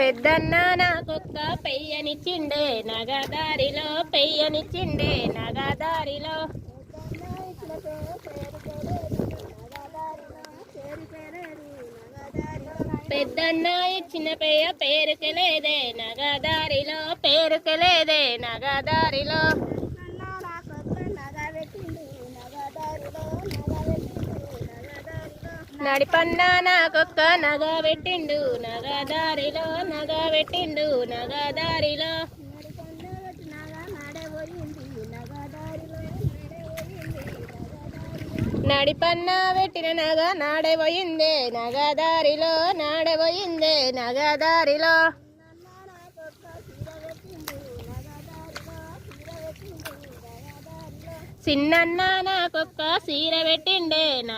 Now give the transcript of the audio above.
పెద్దన్న నాకొక్క పెయ్యనిచ్చిండే నగదారిలో పెయ్యనిచ్చిండే నగదారిలో. పెద్దన్న ఇచ్చిన పెయ్య పేరుకెలేదే నగదారిలో పేరుకెలేదే నగదారిలో. నడిపన్నా నాకొక్క నగ పెట్టిండు నగదారిలో నగ పెట్టిండు నగదారిలో. నడిపన్నా పెట్టిన నగ నాడే పోయిందే నగదారిలో నాడే పోయిందే నగదారిలో. చిన్నన్న నాకొక్క సీర పెట్టిండే